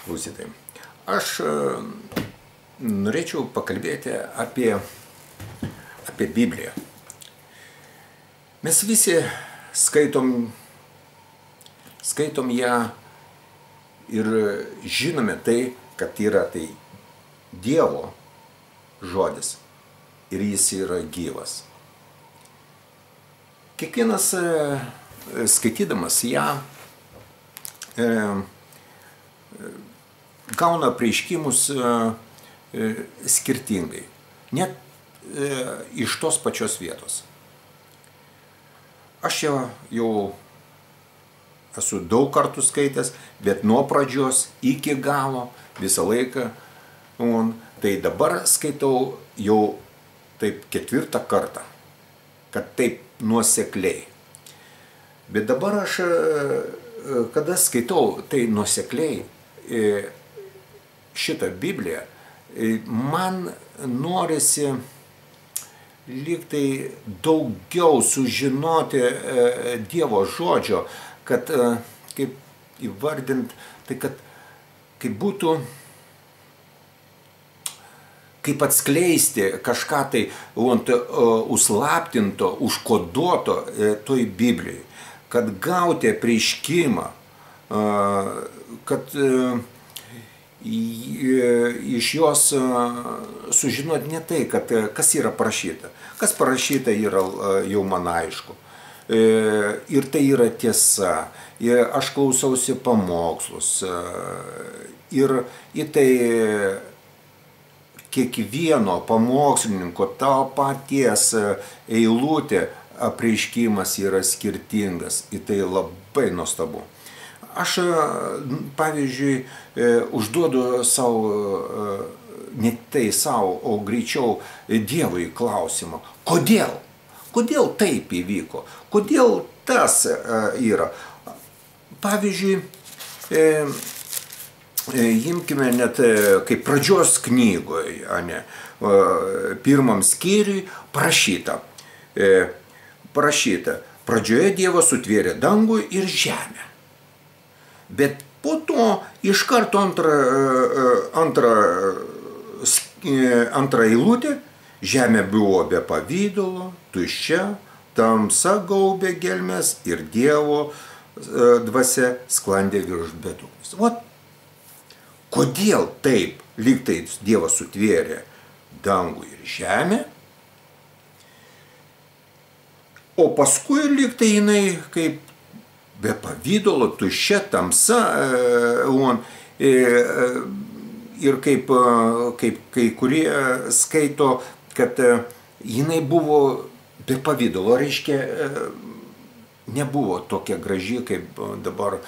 klausytojai. Aš norėčiau pakalbėti apie Bibliją. Mes visi skaitom ją ir žinome tai, kad yra tai Dievo žodis ir jis yra gyvas. Kiekvienas skaitydamas ją gauna apreiškimus skirtingai, net iš tos pačios vietos. Aš jau esu daug kartų skaitęs, bet nuo pradžios iki galo visą laiką. Tai dabar skaitau jau taip 4. kartą, kad taip nuosekliai. Bet dabar aš, kada skaitau tai nuosekliai šitą Bibliją, man norisi lyg tai daugiau sužinoti Dievo žodžio, kad, kaip įvardint, tai kad kaip būtų, kaip atskleisti kažką tai užslaptinto, užkoduoto toj Biblijai, kad gauti apreiškimą, kad iš jos sužinoti ne tai, kad kas yra parašyta. Kas parašyta yra jau man aišku. Ir tai yra tiesa. Aš klausausi pamokslus. Ir į tai kiekvieno pamokslininko to paties eilutė apreiškimas yra skirtingas. Ir tai labai nuostabu. Aš, pavyzdžiui, užduodu savo, ne tai savo, o greičiau Dievui klausimą. Kodėl? Kodėl taip įvyko? Kodėl tas yra? Pavyzdžiui, imkime net kaip pradžios knygoje, 1 skyriui parašyta. Pradžioje Dievas sutvėrė dangų ir žemę. Bet po to iš karto antra eilutė, žemė buvo be pavydalo, tuščia, tamsa gaubė gelmes ir Dievo dvasia sklandė virš bedugnės. Vat kodėl taip, lyg tai Dievas sutvėrė dangų ir žemę, o paskui lyg tai jinai kaip be pavydalo, tuščia, tamsa, ir kaip kai kurie skaito, kad jinai buvo be pavydalo, reiškia, nebuvo tokia graži, kaip dabar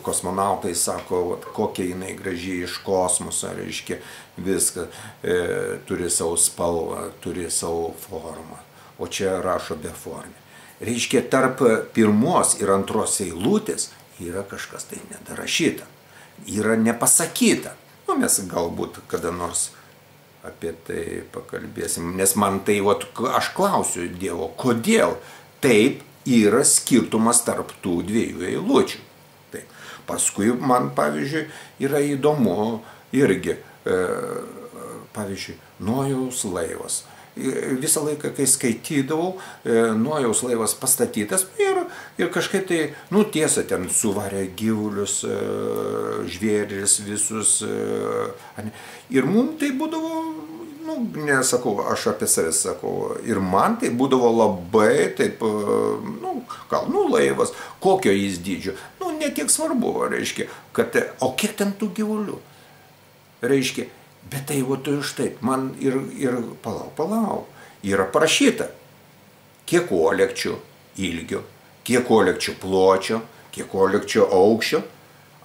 kosmonautai sako, kokia jinai graži iš kosmoso, reiškia, viską turi savo spalvą, turi savo formą, o čia rašo beformė. Reiškia, tarp 1 ir 2 eilutės yra kažkas tai nedarašyta, yra nepasakyta. Mes galbūt kada nors apie tai pakalbėsim, nes man tai, aš klausiu Dievo, kodėl taip yra skirtumas tarp tų 2 eilučių. Taip. Paskui man, pavyzdžiui, yra įdomu irgi, pavyzdžiui, Nojaus laivas. Visą laiką, kai skaitydavau, Nojaus laivas pastatytas ir kažkaip tai, tiesa, ten suvarė gyvulius, žvėris visus. Ir mums tai būdavo, nesakau, aš apie save sakau, ir man tai būdavo labai taip, laivas, kokio jis dydžio, netiek svarbu, reiškia, kad, o kiek ten tų gyvulių, reiškia. Bet tai štai, man ir palauk, yra parašyta, kiek uolekčių ilgio, kiek uolekčių pločio, kiek uolekčių aukščio.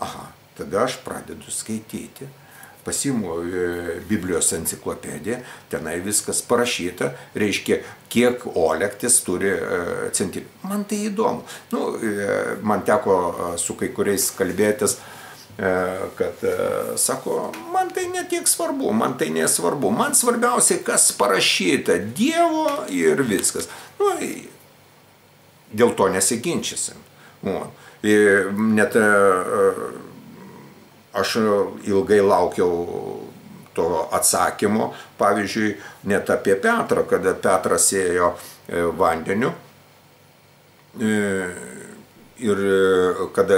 Aha, tada aš pradedu skaityti, pasiimu Biblijos enciklopediją, tenai viskas parašyta, reiškia, kiek uolektis turi centimetrų. Man tai įdomu. Man teko su kai kuriais kalbėtis, kad sako, man tai netiek svarbu, man tai nesvarbu, man svarbiausia, kas parašyta Dievo ir viskas. Dėl to nesiginčysim. Net aš ilgai laukiau to atsakymo, pavyzdžiui, net apie Petrą, kada Petras ėjo vandeniu ir kada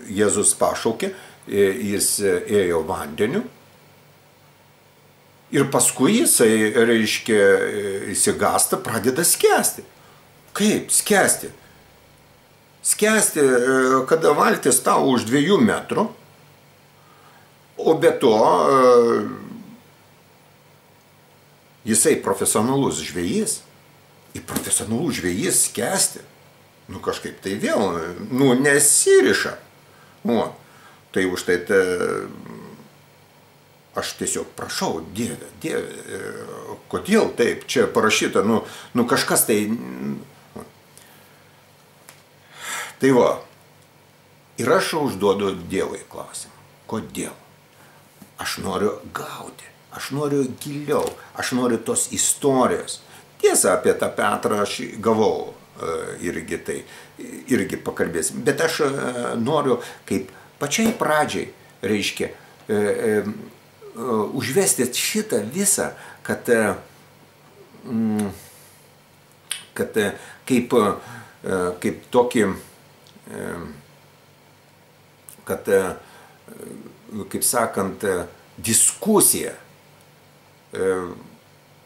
Jėzus pašaukė, jis ėjo vandeniu ir paskui jisai, reiškia, įsigąsta, pradeda skęsti. Kaip skęsti? Skęsti, kada valtis tau už 2 metrų, o be to jisai profesionalus žvejys. Į profesionalus žvejys skęsti. Nu kažkaip tai vėl, nu nesiriša. O, tai už tai aš tiesiog prašau, Dieve, kodėl taip čia parašyta, nu kažkas tai... Tai va, ir aš užduodu Dievui klausimą. Kodėl? Aš noriu gauti, aš noriu giliau, aš noriu tos istorijos. Tiesa, apie tą Petrą aš gavau irgi tai, irgi pakalbėsim. Bet aš noriu kaip pačiai pradžiai, reiškia, užvesti šitą visą, kad kaip tokį, kad, kaip sakant, diskusija,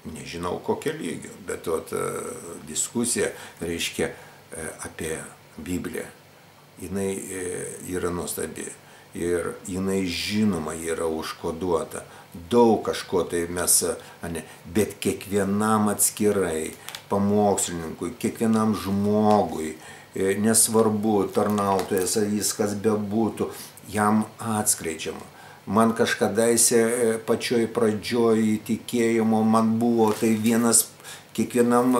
nežinau kokio lygio, bet diskusija, reiškia, apie Bibliją. Jinai yra nuostabi ir jinai žinoma yra užkoduota. Daug kažko tai mes, bet kiekvienam atskirai, pamokslininkui, kiekvienam žmogui, nesvarbu, tarnautojas, jis kas bebūtų, jam atskleidžiama. Man kažkadaise pačioj pradžioj tikėjimo man buvo tai vienas, kiekvienam,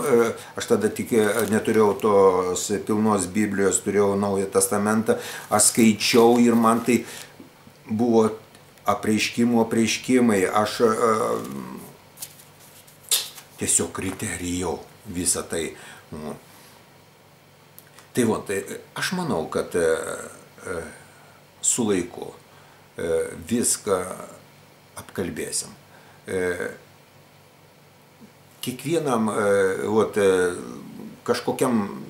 aš tada neturėjau tos pilnos Biblijos, turėjau Naują Testamentą, aš skaičiau ir man tai buvo apreiškimai, aš tiesiog kriterijau visą tai. Tai va, tai aš manau, kad su laiku viską apkalbėsim. Kiekvienam kažkokiam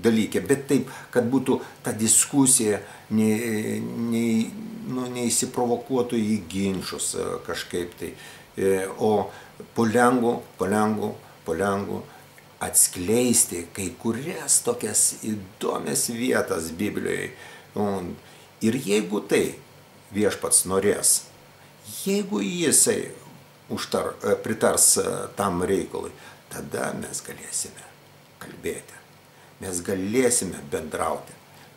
dalykė, bet taip, kad būtų ta diskusija neįsiprovokuotų į ginčus kažkaip tai, o po lengvų atskleisti kai kurias tokias įdomias vietas Biblijoje. Ir jeigu tai viešpats norės, jeigu jisai pritars tam reikalui, tada mes galėsime kalbėti, mes galėsime bendrauti,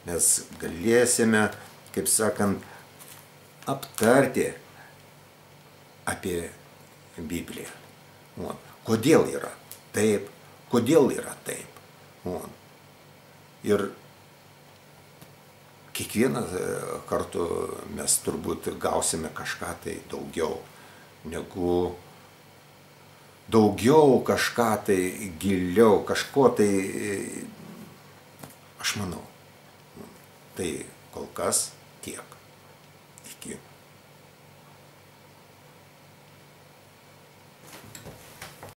mes galėsime, kaip sakant, aptarti apie Bibliją. Kodėl yra taip, kodėl yra taip. Ir kiekvieną kartą mes turbūt gausime kažką tai daugiau kažką tai giliau, kažko tai, aš manau. Tai kol kas tiek.